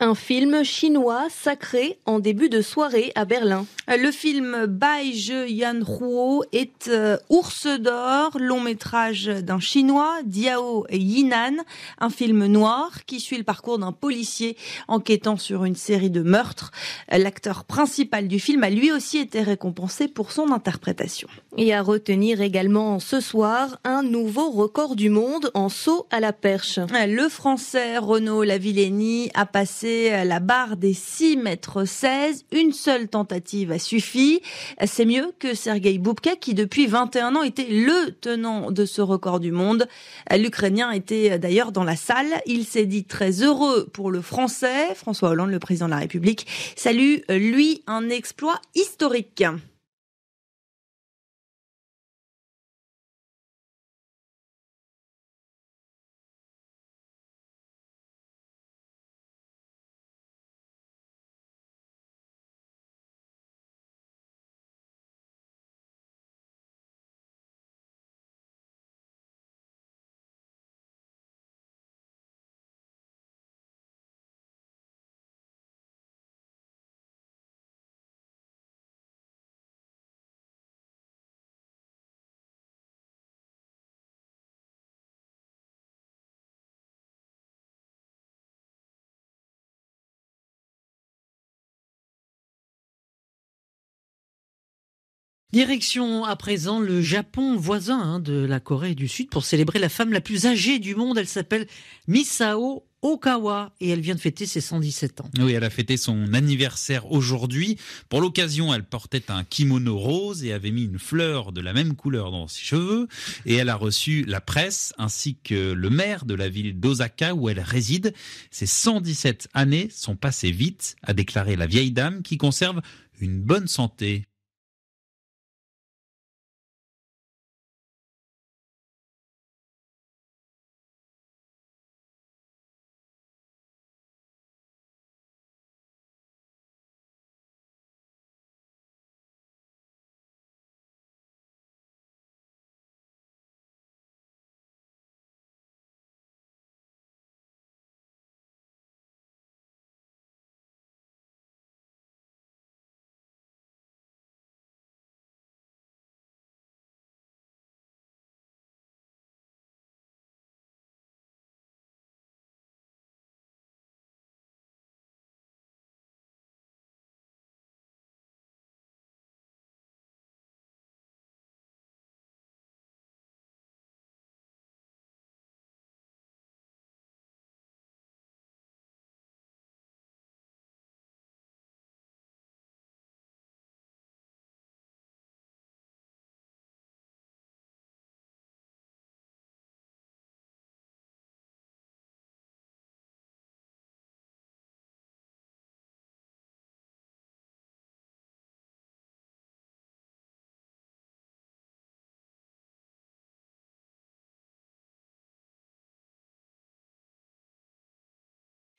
Un film chinois sacré en début de soirée à Berlin. Le film Bai Je Yanhuo est Ours d'or, long métrage d'un chinois, Diao Yinan, un film noir qui suit le parcours d'un policier enquêtant sur une série de meurtres. L'acteur principal du film a lui aussi été récompensé pour son interprétation. Et à retenir également ce soir un nouveau record du monde en saut à la perche. Le Français Renaud Lavillenie a passé la barre des 6,16 m. Une seule tentative a suffi. C'est mieux que Sergueï Boubka qui depuis 21 ans était le tenant de ce record du monde. L'Ukrainien était d'ailleurs dans la salle. Il s'est dit très heureux pour le Français. François Hollande, le président de la République, salue lui un exploit historique. Direction à présent le Japon voisin de la Corée du Sud pour célébrer la femme la plus âgée du monde. Elle s'appelle Misao Okawa et elle vient de fêter ses 117 ans. Oui, elle a fêté son anniversaire aujourd'hui. Pour l'occasion, elle portait un kimono rose et avait mis une fleur de la même couleur dans ses cheveux. Et elle a reçu la presse ainsi que le maire de la ville d'Osaka où elle réside. Ses 117 années sont passées vite, a déclaré la vieille dame qui conserve une bonne santé.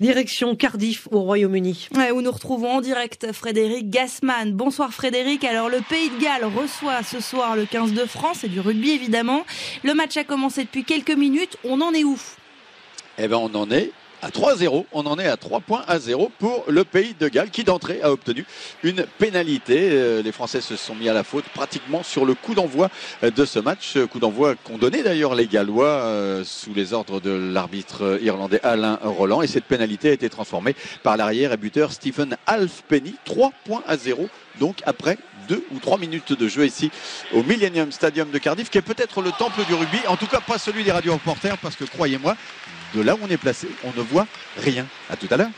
Direction Cardiff au Royaume-Uni. Où nous retrouvons en direct Frédéric Gassman. Bonsoir Frédéric. Alors le Pays de Galles reçoit ce soir le 15 de France et du rugby évidemment. Le match a commencé depuis quelques minutes. On en est où ? Eh ben on en est à 3-0, on en est à 3-0 pour le Pays de Galles qui d'entrée a obtenu une pénalité. Les Français se sont mis à la faute pratiquement sur le coup d'envoi de ce match. Coup d'envoi qu'ont donné d'ailleurs les Gallois sous les ordres de l'arbitre irlandais Alain Roland. Et cette pénalité a été transformée par l'arrière et buteur Stephen Halfpenny. 3-0 donc après 2 ou 3 minutes de jeu ici au Millennium Stadium de Cardiff, qui est peut-être le temple du rugby, en tout cas pas celui des radio reporters, parce que croyez-moi, de là où on est placé, on ne voit rien. À tout à l'heure.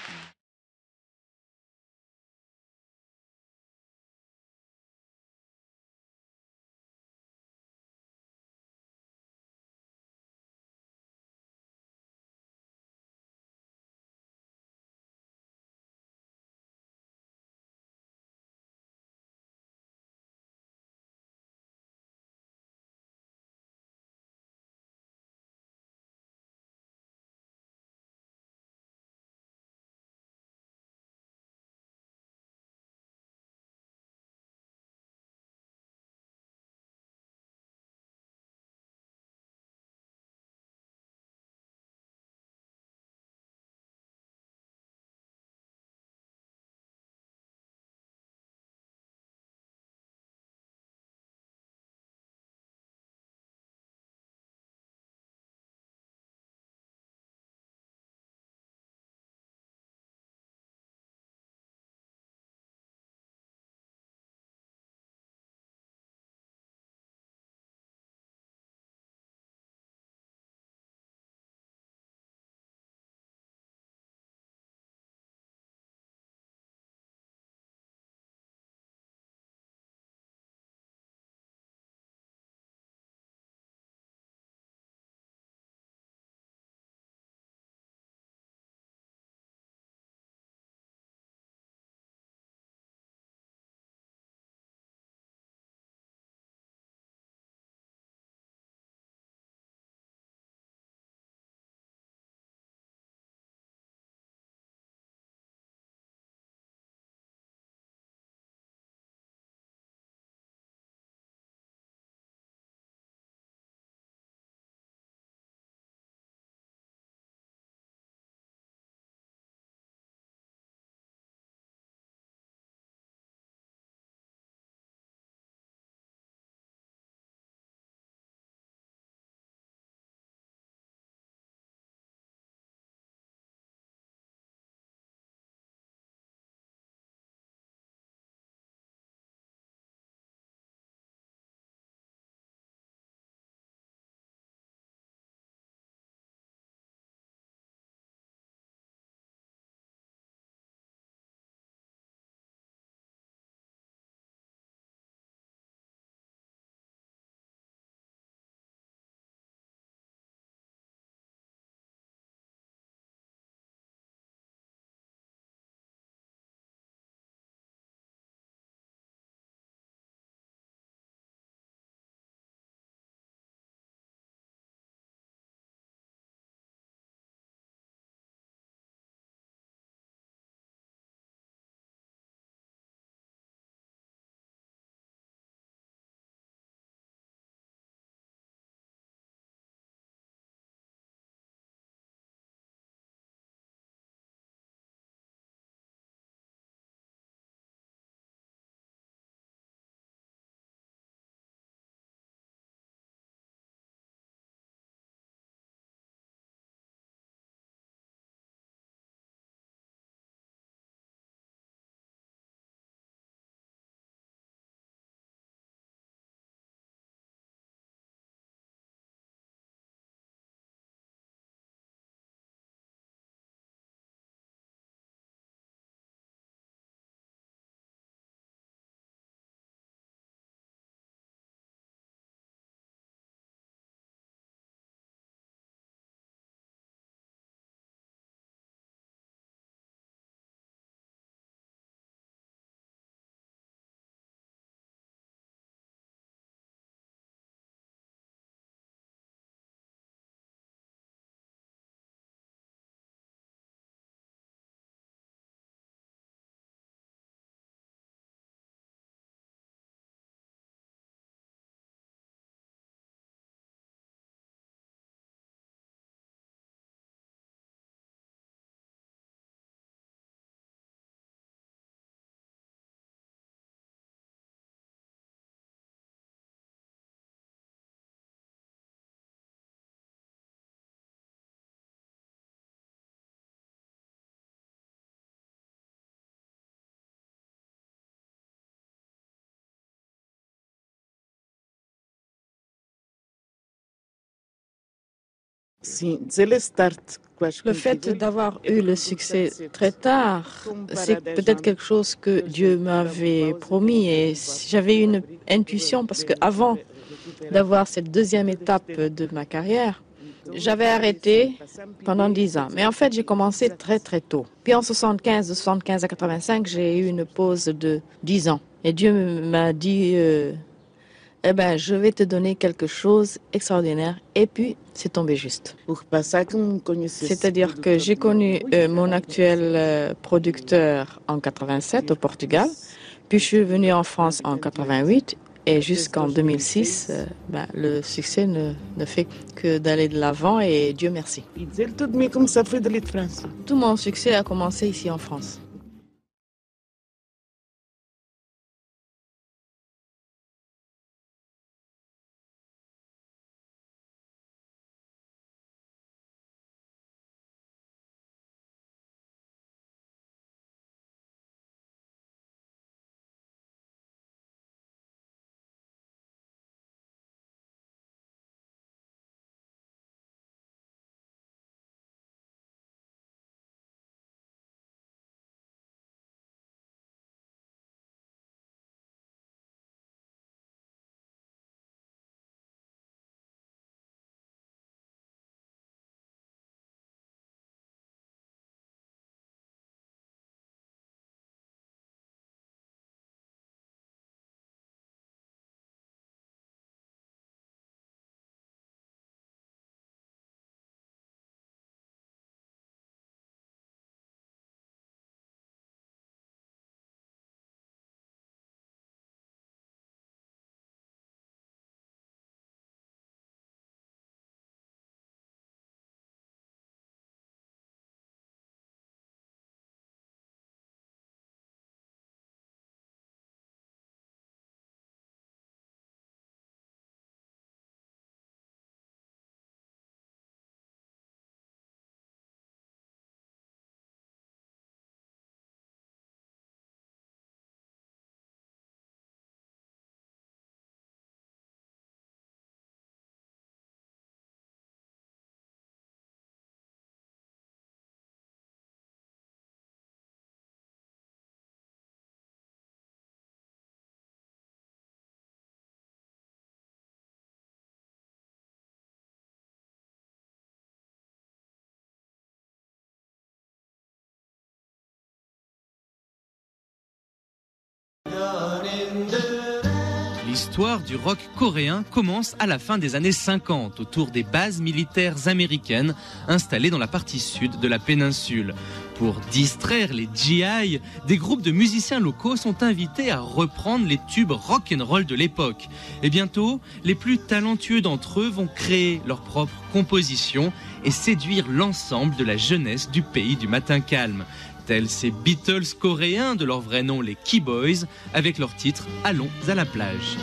Le fait d'avoir eu le succès très tard, c'est peut-être quelque chose que Dieu m'avait promis et j'avais une intuition parce qu'avant d'avoir cette deuxième étape de ma carrière, j'avais arrêté pendant 10 ans. Mais en fait, j'ai commencé très très tôt. Puis en 75, de 75 à 85, j'ai eu une pause de 10 ans. Et Dieu m'a dit, je vais te donner quelque chose d'extraordinaire. Et puis, c'est tombé juste. C'est-à-dire que j'ai connu mon actuel producteur en 87 au Portugal. Puis je suis venue en France en 88. Et jusqu'en 2006, le succès ne fait que d'aller de l'avant et Dieu merci. Tout mon succès a commencé ici en France. L'histoire du rock coréen commence à la fin des années 50, autour des bases militaires américaines installées dans la partie sud de la péninsule. Pour distraire les GI, des groupes de musiciens locaux sont invités à reprendre les tubes rock'n'roll de l'époque. Et bientôt, les plus talentueux d'entre eux vont créer leurs propres compositions et séduire l'ensemble de la jeunesse du pays du matin calme. Tels ces Beatles coréens, de leur vrai nom les Key Boys, avec leur titre « Allons à la plage ».